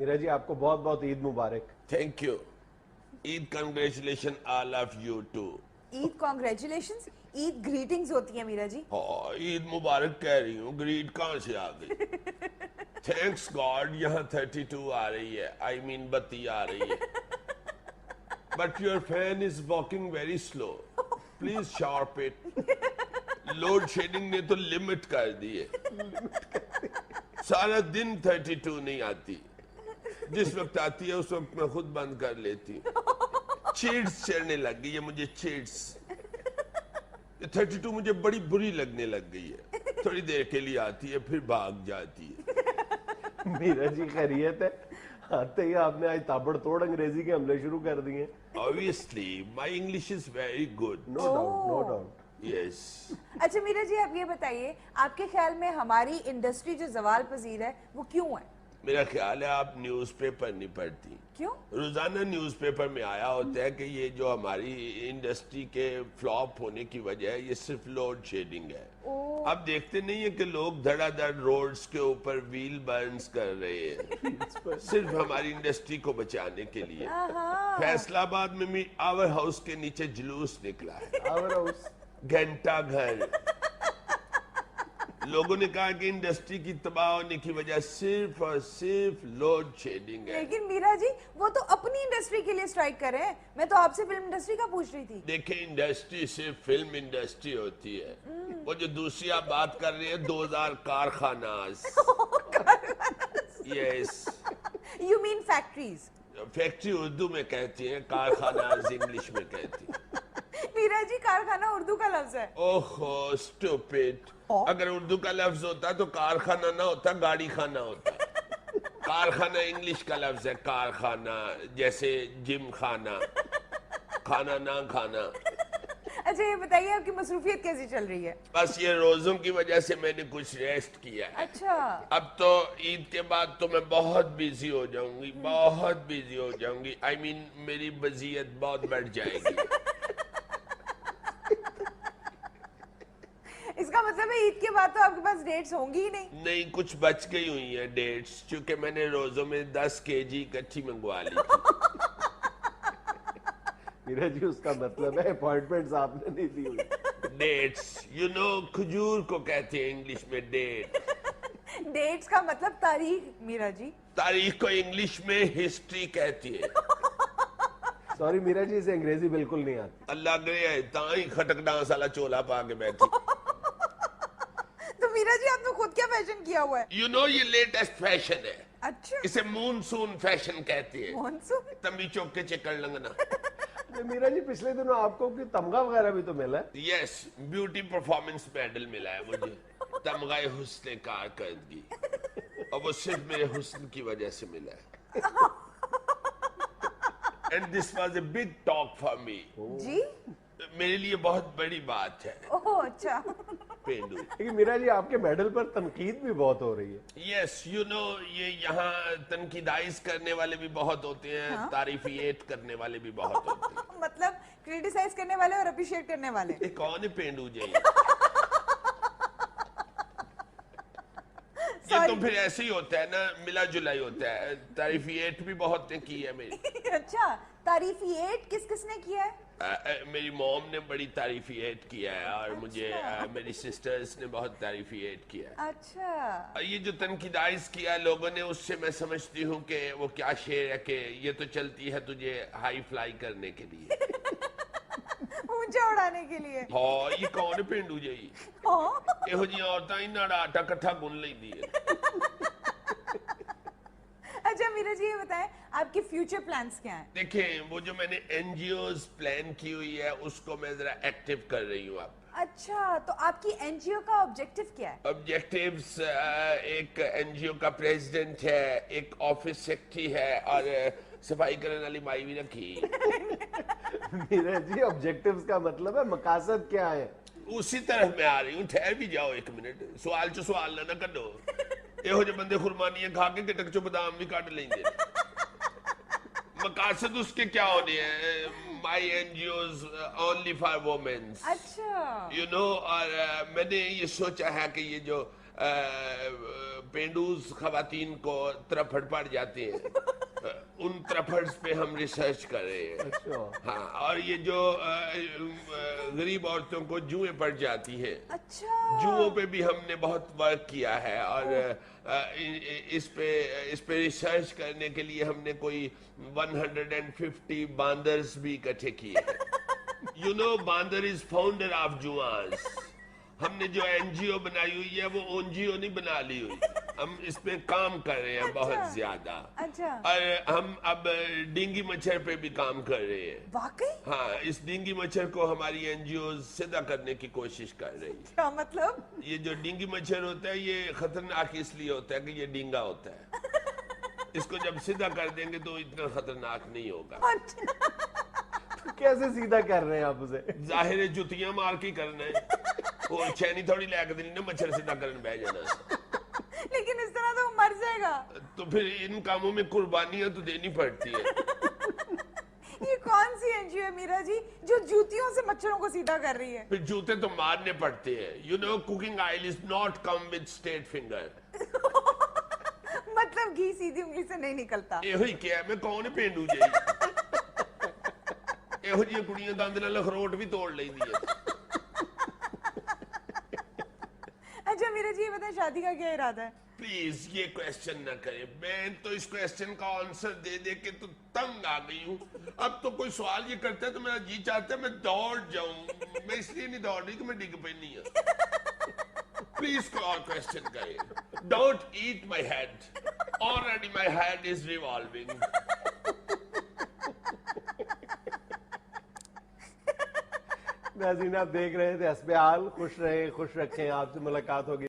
میرا جی آپ کو بہت بہت عید مبارک. Thank you. عید congratulation all of you too. عید کانگریچولیشنز. عید گریٹنگز ہوتی ہیں میرا جی. ہاں عید مبارک کہہ رہی ہوں, گریٹ کہاں سے آ گئی؟ تھینکس گاڈ یہاں 32 آ رہی ہے, آئی مین بتی آ رہی ہے. But your fan is walking very slow, please sharp it. Load shedding نے تو لمٹ کر دی ہے, سارا دن 32 نہیں آتی, جس وقت آتی ہے اس وقت میں خود بند کر لیتی ہوں. چیڑس چڑھنے لگ گئی ہے مجھے, چیڑس. 32 مجھے بڑی بری لگنے لگ گئی ہے, تھوڑی دیر کے لیے آتی ہے پھر بھاگ جاتی ہے. میرا جی خیریت ہے؟ آتے ہی آپ نے آج تابڑ توڑ انگریزی کے حملے شروع کر دیے. Obviously, my English is very good. No doubt no doubt. Yes. اچھا میرا جی آپ یہ بتائیے, آپ کے خیال میں ہماری انڈسٹری جو زوال پذیر ہے وہ کیوں ہے؟ میرا خیال ہے آپ نیوز پیپر نہیں پڑھتی. کیوں؟ روزانہ نیوز پیپر میں آیا ہوتا ہے کہ یہ جو ہماری انڈسٹری کے فلاپ ہونے کی وجہ ہے یہ صرف لوڈ شیڈنگ ہے. اب دیکھتے نہیں ہیں کہ لوگ دھڑا دھڑ روڈز کے اوپر ویل برنز کر رہے ہیں صرف ہماری انڈسٹری کو بچانے کے لیے. فیصل آباد میں بھی آور ہاؤس کے نیچے جلوس نکلا ہے, آور ہاؤس گھنٹہ گھر. لوگوں نے کہا کہ انڈسٹری کی تباہ ہونے کی وجہ صرف اور صرف لوڈ شیڈنگ ہے. لیکن میرا جی وہ تو اپنی انڈسٹری کے لیے اسٹرائک کر رہے ہیں, میں تو آپ سے فلم انڈسٹری کا پوچھ رہی تھی. دیکھیں انڈسٹری صرف فلم انڈسٹری ہوتی ہے, وہ جو دوسری آپ بات کر رہے ہیں 2000 کارخاناز. Yes, you mean factories. Factory Urdu میں کہتی ہیں, کارخاناز انگلش میں کہتی ہیں. میرا جی کارخانہ اردو کا لفظ ہے. اوہو اسٹوپڈ, اگر اردو کا لفظ ہوتا تو کارخانہ نہ ہوتا, گاڑی خانہ ہوتا. کارخانہ انگلش کا لفظ ہے, کارخانہ جیسے جم خانہ, کھانا نہ کھانا. اچھا یہ بتائیے آپ کی مصروفیت کیسی چل رہی ہے؟ بس یہ روزوں کی وجہ سے میں نے کچھ ریسٹ کیا ہے. اچھا اب تو عید کے بعد تو میں بہت بیزی ہو جاؤں گی, بہت بیزی ہو جاؤں گی. آئی مین میری بزیت بہت بڑھ جائے گی. اس کا مطلب ہے عید کے بعد تو آپ کے پاس ڈیٹس ہوں گی ہی نہیں. نہیں, کچھ بچ گئی ہوئی ہیں ڈیٹس, چونکہ میں نے روزوں میں 10 kg اکٹھی منگوا لی تھی. میرا جی اس کا مطلب ہے اپوائنٹمنٹس آپ نے نہیں دی ہوئی. ڈیٹس, یو نو کھجور کو کہتے ہیں انگلش میں ڈیٹ. ڈیٹس کا مطلب تاریخ میرا جی. تاریخ کو انگلش میں ہسٹری کہتی ہے. سوری میرا جی, اسے انگریزی بالکل نہیں آتی. اللہ گئے تاں ہی کھٹک ڈانس والا چولا پا کے بیٹھی. تو میرا جی آپ نے خود کیا فیشن کیا ہوا ہے؟ یو نو یہ لیٹسٹ فیشن ہے, اچھا اسے مونسون فیشن کہتے ہیں. مونسون. تمبی چوک کے چکر لنگنا. میرا جی پچھلے دنوں آپ کو کوئی تمغہ وغیرہ بھی تو ملا ہے. یس, بیوٹی پرفارمنس میڈل ملا ہے مجھے, تمغہ حسن کارکردگی, اور وہ صرف میرے حسن کی وجہ سے ملا ہے. And this was a big talk for me. جی میرے لیے بہت بڑی بات ہے. اوہ اچھا. پینڈو. لیکن میرا جی آپ کے میڈل پر تنقید بھی بہت ہو رہی ہے. یس, یو نو یہ یہاں تنقیدائز کرنے والے بھی بہت ہوتے ہیں, تعریفیت کرنے والے بھی بہت ہوتے ہیں. مطلب کریٹیسائز کرنے والے اور اپریشیٹ کرنے والے. یہ کون ہے پینڈو جی؟ یہ تو پھر ایسے ہی ہوتا ہے نا, ملا جلا ہی ہوتا ہے. تعریفیت بھی بہت نے کی ہے میری. اچھا تعریفیٹ کس کس نے کیا ہے؟ میری موم نے بڑی تعریفیت کیا ہے, اور مجھے میری سسٹرز نے بہت تعریفیت کیا ہے. اچھا یہ جو تنقیدائز کیا لوگوں نے, اس سے میں سمجھتی ہوں کہ وہ کیا شعر ہے کہ یہ تو چلتی ہے تجھے ہائی فلائی کرنے کے لیے, اونچا اڑانے کے لیے. ہاں یہ کون ہے پینڈو جی؟ یہو جی عورتاں ہی ناڑا آٹا کٹھا گن لیندی ہے. اچھا میرا جی یہ بتائیں آپ کے فیوچر پلانس کیا ہیں؟ دیکھیں وہ جو میں نے این جی اوز پلان کی ہوئی ہے اس کو میں ذرا ایکٹیو کر رہی ہوں اب. اچھا تو آپ کی این جی او کا آبجیکٹیو کیا ہے؟ آبجیکٹیوز, ایک این جی او کا پریزیڈنٹ ہے, ایک آفس سیکٹری ہے, اور صفائی کرنے والی مائی بھی رکھی. میرا جی آبجیکٹیوز کا مطلب ہے مقاصد کیا ہے؟ اسی طرف میں آ رہی ہوں, ٹھہر بھی جاؤ ایک منٹ, سوال چو سوال نہ کڈو. یہو جو بندے خرمانیاں کھا کے گٹک چو بادام بھی کٹ لیں گے. مقاصد اس کے کیا ہونے ہیں؟ My NGOs only for womens. اچھا یو نو, اور میں نے یہ سوچا ہے کہ یہ جو پینڈوز خواتین کو ترپھڑ پڑ جاتے ہیں، ان ترپھڑز پہ ہم ریسرچ کر رہے ہیں. اچھا ہاں، اور یہ جو غریب عورتوں کو جوئیں پڑ جاتی ہیں، اچھا جوؤں پہ بھی ہم نے بہت ورک کیا ہے، اور اس پہ ریسرچ کرنے کے لیے ہم نے کوئی 150 باندرز بھی اکٹھے کیے ہیں. یو نو باندر از فاؤنڈر آف جوانز. ہم نے جو این جی او بنائی ہوئی ہے وہ اون جی او نہیں بنا لی ہوئی، ہم اس پہ کام کر رہے ہیں بہت زیادہ. اچھا اور ہم اب ڈینگی مچھر پہ بھی کام کر رہے ہیں. واقعی ہاں، اس ڈینگی مچھر کو ہماری این جی او سیدھا کرنے کی کوشش کر رہی ہے. کیا مطلب؟ یہ جو ڈینگی مچھر ہوتا ہے یہ خطرناک اس لیے ہوتا ہے کہ یہ ڈینگا ہوتا ہے. اس کو جب سیدھا کر دیں گے تو اتنا خطرناک نہیں ہوگا. کیسے سیدھا کر رہے ہیں آپ اسے؟ ظاہر ہے جتیاں مار کے کرنا ہے، اور چھینی تھوڑی لے کے دینی نا مچھر سیدھا کرنے بہ جانا. لیکن اس طرح تو وہ مر جائے گا. تو پھر ان کاموں میں قربانیاں تو دینی پڑتی ہیں. یہ کون سی این جی او ہے میرا جی جو جوتیوں سے مچھروں کو سیدھا کر رہی ہے؟ پھر جوتے تو مارنے پڑتے ہیں. You know cooking oil is not come with straight finger. مطلب گھی سیدھی انگلی سے نہیں نکلتا. ਇਹੋ ਹੀ ਕਿਹਾ ਮੈਂ ਕੌਣ ਪੇਂਡੂ ਜਿਹੀ ਇਹੋ ਜਿਹੀਆਂ ਕੁੜੀਆਂ ਦੰਦ ਨਾਲ ਅਖਰੋਟ ਵੀ ਤੋੜ ਲੈਂਦੀਆਂ. اچھا میرا جی یہ بتائیں شادی کا کیا ارادہ ہے؟ پلیز یہ کوشچن نہ کرے. میں تو اس کوشچن کا آنسر دے دے کے تو تنگ آ گئی ہوں. اب تو کوئی سوال یہ کرتا ہے تو میرا جی چاہتا ہے میں دوڑ جاؤں. میں اس لیے نہیں دوڑ رہی کہ میں ڈگ پینی ہوں. پلیز کوئی اور کوشچن کرے. Don't eat my head. Already my head is revolving. ناظرین آپ دیکھ رہے تھے حسب حال. خوش رہیں، خوش رکھیں. آپ سے ملاقات ہوگی.